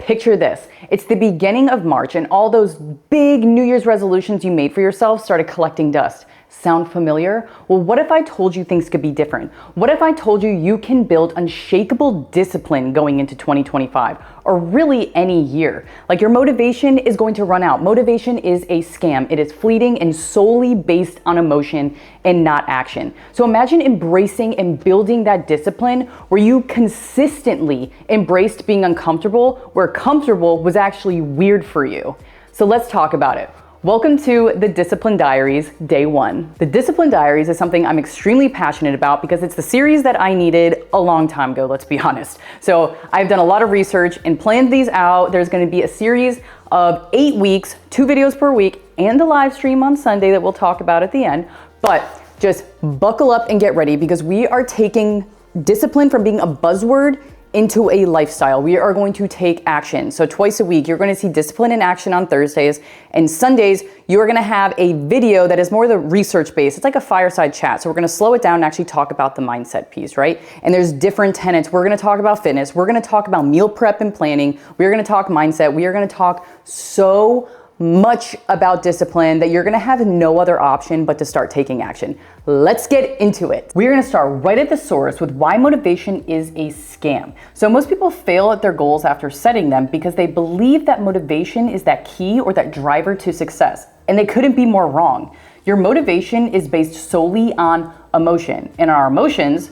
Picture this. It's the beginning of March and all those big New Year's resolutions you made for yourself started collecting dust. Sound familiar? Well, what if I told you things could be different? What if I told you you can build unshakable discipline going into 2025 or really any year? Like your motivation is going to run out. Motivation is a scam. It is fleeting and solely based on emotion and not action. So imagine embracing and building that discipline where you consistently embraced being uncomfortable, where comfortable was actually weird for you. So let's talk about it. Welcome to the Discipline Diaries, Day 1. The Discipline Diaries is something I'm extremely passionate about because it's the series that I needed a long time ago, let's be honest. So I've done a lot of research and planned these out. There's going to be a series of 8 weeks, 2 videos per week, and a live stream on Sunday that we'll talk about at the end. But just buckle up and get ready because we are taking discipline from being a buzzword into a lifestyle. We are going to take action. So twice a week, you're going to see discipline in action on Thursdays, and Sundays, you're going to have a video that is more the research based. It's like a fireside chat. So we're going to slow it down and actually talk about the mindset piece, right? And there's different tenets. We're going to talk about fitness. We're going to talk about meal prep and planning. We're going to talk mindset. We are going to talk so much about discipline that you're going to have no other option but to start taking action. Let's get into it. We're going to start right at the source with why motivation is a scam. So most people fail at their goals after setting them because they believe that motivation is that key or that driver to success. And they couldn't be more wrong. Your motivation is based solely on emotion, and our emotions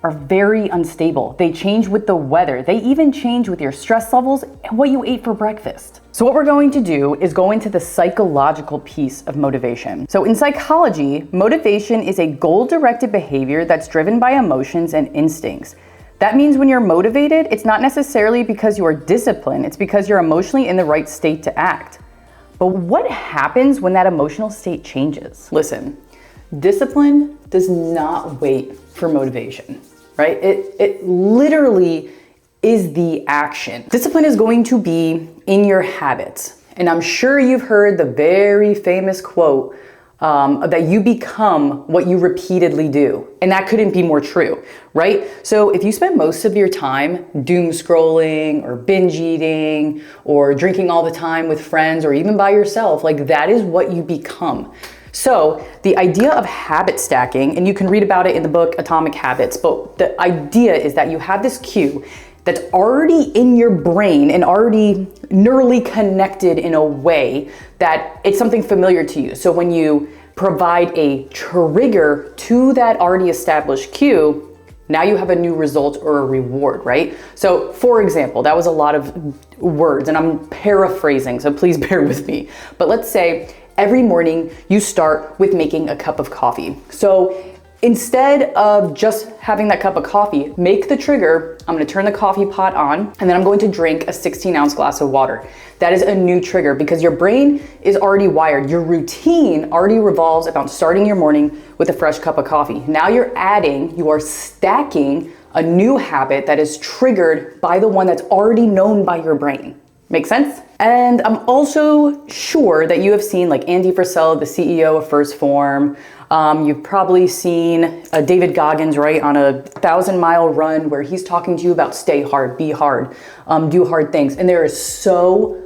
are very unstable. They change with the weather. They even change with your stress levels and what you ate for breakfast. So what we're going to do is go into the psychological piece of motivation. So in psychology, motivation is a goal-directed behavior that's driven by emotions and instincts. That means when you're motivated, it's not necessarily because you are disciplined, it's because you're emotionally in the right state to act. But what happens when that emotional state changes? Listen, discipline does not wait for motivation. Right? It literally is the action. Discipline is going to be in your habits. And I'm sure you've heard the very famous quote that you become what you repeatedly do. And that couldn't be more true, right? So if you spend most of your time doom scrolling or binge eating or drinking all the time with friends or even by yourself, like that is what you become. So the idea of habit stacking, and you can read about it in the book Atomic Habits, but the idea is that you have this cue that's already in your brain and already neurally connected in a way that it's something familiar to you. So when you provide a trigger to that already established cue, now you have a new result or a reward, right? So for example, that was a lot of words and I'm paraphrasing, so please bear with me. But let's say every morning you start with making a cup of coffee. So instead of just having that cup of coffee, make the trigger, I'm gonna turn the coffee pot on and then I'm going to drink a 16-ounce glass of water. That is a new trigger because your brain is already wired. Your routine already revolves about starting your morning with a fresh cup of coffee. Now you are stacking a new habit that is triggered by the one that's already known by your brain. Make sense? And I'm also sure that you have seen like Andy Frisella, the CEO of First Form. You've probably seen David Goggins, right, on a 1,000-mile run where he's talking to you about stay hard, be hard, do hard things. And there is so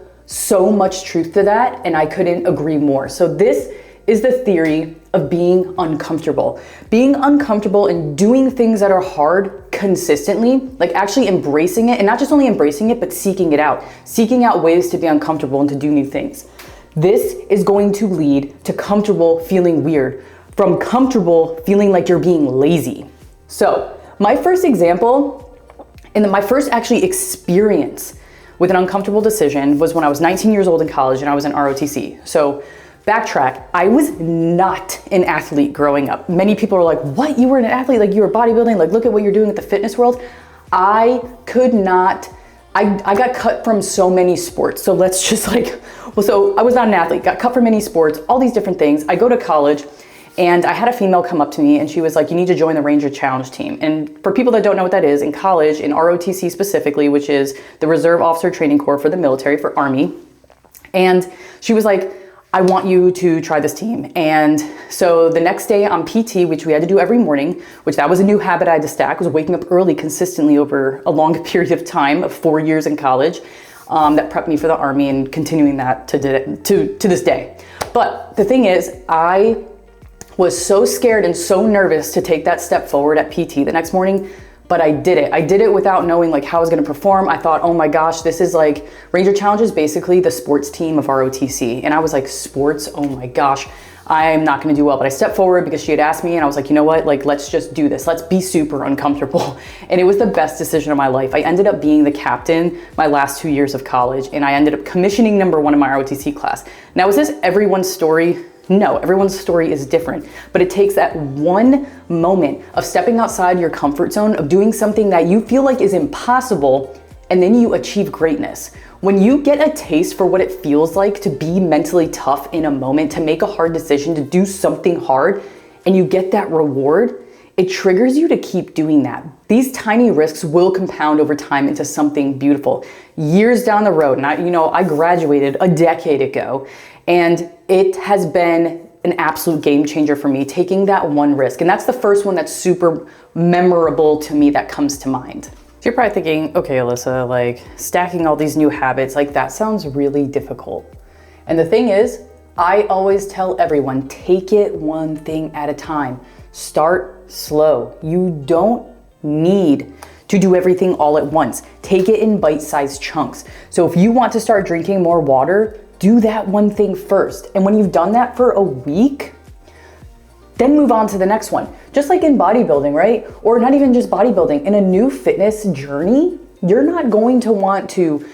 much truth to that, and I couldn't agree more. So this is the theory of being uncomfortable. Being uncomfortable and doing things that are hard consistently, like actually embracing it, and not just only embracing it, but seeking it out. Seeking out ways to be uncomfortable and to do new things. This is going to lead to comfortable feeling weird, from comfortable feeling like you're being lazy. So my first example, and my first actually experience with an uncomfortable decision was when I was 19 years old in college and I was in ROTC. So backtrack, I was not an athlete growing up. Many people are like, what, you were an athlete? Like you were bodybuilding, like look at what you're doing at the fitness world. I could not, I got cut from so many sports. So let's just like, well, so I was not an athlete, got cut from many sports, all these different things. I go to college and I had a female come up to me and she was like, you need to join the Ranger Challenge team. And for people that don't know what that is, in college, in ROTC specifically, which is the Reserve Officer Training Corps for the military, for Army. And she was like, I want you to try this team. And so the next day on PT, which we had to do every morning, which that was a new habit I had to stack, was waking up early consistently over a long period of time of 4 years in college. that prepped me for the Army and continuing that to this day. But the thing is, I was so scared and so nervous to take that step forward at PT the next morning, but I did it. I did it without knowing like how I was gonna perform. I thought, oh my gosh, this is like, Ranger Challenge is basically the sports team of ROTC. And I was like, sports, oh my gosh, I'm not gonna do well. But I stepped forward because she had asked me and I was like, you know what, like, let's just do this. Let's be super uncomfortable. And it was the best decision of my life. I ended up being the captain my last 2 years of college, and I ended up commissioning #1 in my ROTC class. Now, is this everyone's story? No, everyone's story is different, but it takes that one moment of stepping outside your comfort zone, of doing something that you feel like is impossible, and then you achieve greatness. When you get a taste for what it feels like to be mentally tough in a moment, to make a hard decision, to do something hard, and you get that reward, it triggers you to keep doing that. These tiny risks will compound over time into something beautiful. Years down the road, and I graduated a decade ago, and it has been an absolute game changer for me, taking that one risk. And that's the first one that's super memorable to me that comes to mind. So you're probably thinking, okay, Alyssa, like stacking all these new habits, like that sounds really difficult. And the thing is, I always tell everyone, take it one thing at a time. Start slow. You don't need to do everything all at once. Take it in bite-sized chunks. So if you want to start drinking more water, do that one thing first. And when you've done that for a week, then move on to the next one. Just like in bodybuilding, right? Or not even just bodybuilding, in a new fitness journey, you're not going to want to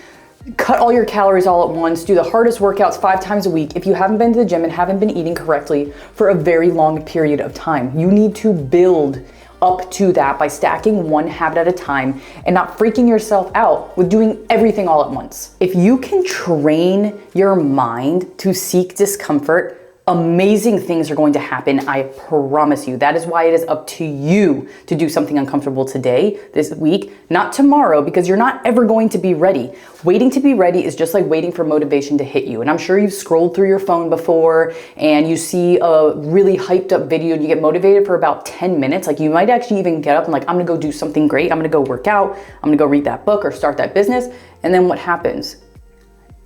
cut all your calories all at once, do the hardest workouts 5 times a week if you haven't been to the gym and haven't been eating correctly for a very long period of time. You need to build up to that by stacking one habit at a time and not freaking yourself out with doing everything all at once. If you can train your mind to seek discomfort, amazing things are going to happen, I promise you. That is why it is up to you to do something uncomfortable today, this week, not tomorrow, because you're not ever going to be ready. Waiting to be ready is just like waiting for motivation to hit you. And I'm sure you've scrolled through your phone before and you see a really hyped up video and you get motivated for about 10 minutes. Like you might actually even get up and like, I'm gonna go do something great. I'm gonna go work out. I'm gonna go read that book or start that business. And then what happens?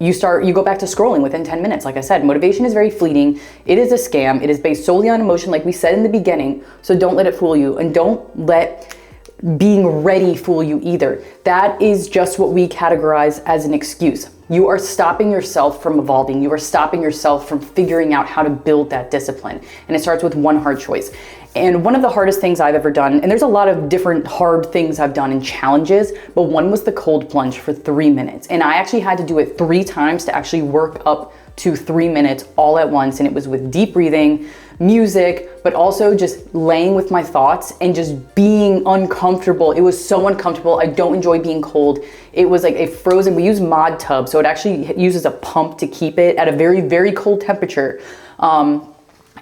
You go back to scrolling within 10 minutes. Like I said, motivation is very fleeting. It is a scam. It is based solely on emotion, like we said in the beginning. So don't let it fool you, and don't let being ready fool you either. That is just what we categorize as an excuse. You are stopping yourself from evolving. You are stopping yourself from figuring out how to build that discipline. And it starts with one hard choice. And one of the hardest things I've ever done, and there's a lot of different hard things I've done in challenges, but one was the cold plunge for 3 minutes. And I actually had to do it 3 times to actually work up to 3 minutes all at once. And it was with deep breathing, music, but also just laying with my thoughts and just being uncomfortable. It was so uncomfortable. I don't enjoy being cold. It was like a frozen, we use Mod Tub, so it actually uses a pump to keep it at a very, very cold temperature.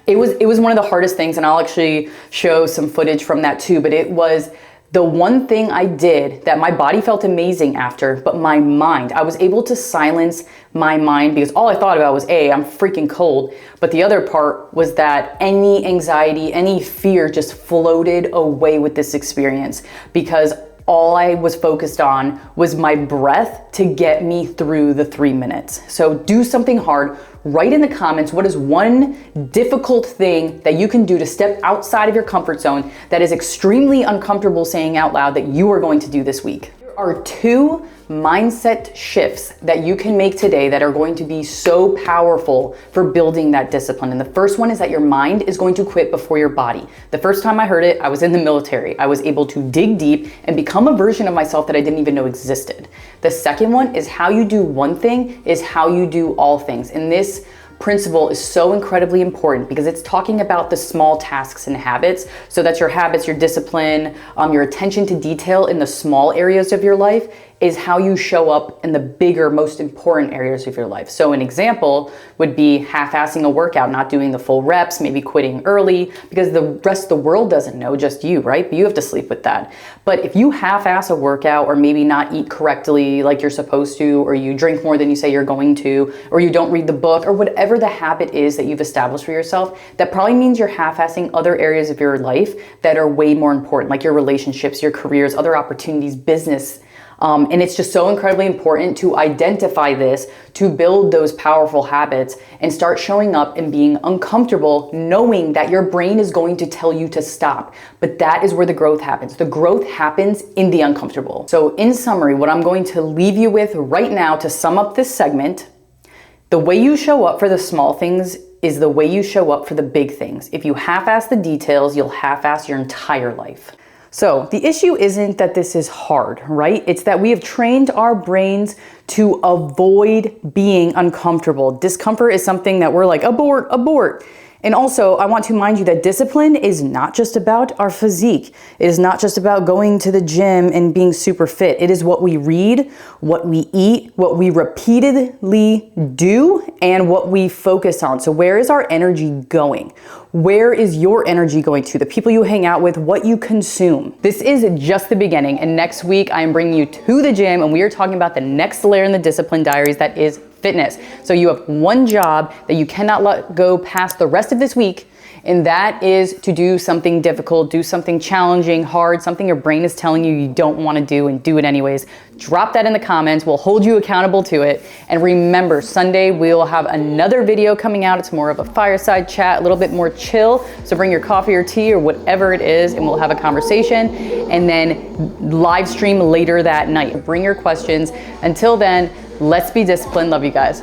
It was one of the hardest things, and I'll actually show some footage from that too, but it was the one thing I did that my body felt amazing after, but my mind, I was able to silence my mind because all I thought about was, A, I'm freaking cold. But the other part was that any anxiety, any fear just floated away with this experience because all I was focused on was my breath to get me through the 3 minutes. So do something hard. Write in the comments what is one difficult thing that you can do to step outside of your comfort zone that is extremely uncomfortable saying out loud that you are going to do this week. There are 2 mindset shifts that you can make today that are going to be so powerful for building that discipline. And the first one is that your mind is going to quit before your body. The first time I heard it, I was in the military. I was able to dig deep and become a version of myself that I didn't even know existed. The second one is how you do one thing is how you do all things. And this principle is so incredibly important because it's talking about the small tasks and habits. So that's your habits, your discipline, your attention to detail in the small areas of your life is how you show up in the bigger, most important areas of your life. So an example would be half-assing a workout, not doing the full reps, maybe quitting early because the rest of the world doesn't know, just you, right? But you have to sleep with that. But if you half-ass a workout or maybe not eat correctly like you're supposed to, or you drink more than you say you're going to, or you don't read the book, or whatever the habit is that you've established for yourself, that probably means you're half-assing other areas of your life that are way more important, like your relationships, your careers, other opportunities, business, And it's just so incredibly important to identify this, to build those powerful habits and start showing up and being uncomfortable, knowing that your brain is going to tell you to stop. But that is where the growth happens. The growth happens in the uncomfortable. So in summary, what I'm going to leave you with right now to sum up this segment, the way you show up for the small things is the way you show up for the big things. If you half-ass the details, you'll half-ass your entire life. So the issue isn't that this is hard, right? It's that we have trained our brains to avoid being uncomfortable. Discomfort is something that we're like, abort, abort. And also, I want to remind you that discipline is not just about our physique. It is not just about going to the gym and being super fit. It is what we read, what we eat, what we repeatedly do, and what we focus on. So where is our energy going? Where is your energy going to? The people you hang out with, what you consume. This is just the beginning. And next week, I am bringing you to the gym and we are talking about the next layer in the discipline diaries, that is fitness. So you have one job that you cannot let go past the rest of this week, and that is to do something difficult, do something challenging, hard, something your brain is telling you you don't want to do and do it anyways. Drop that in the comments. We'll hold you accountable to it. And remember, Sunday we will have another video coming out. It's more of a fireside chat, a little bit more chill. So bring your coffee or tea or whatever it is, and we'll have a conversation and then live stream later that night. Bring your questions. Until then, let's be disciplined. Love you guys.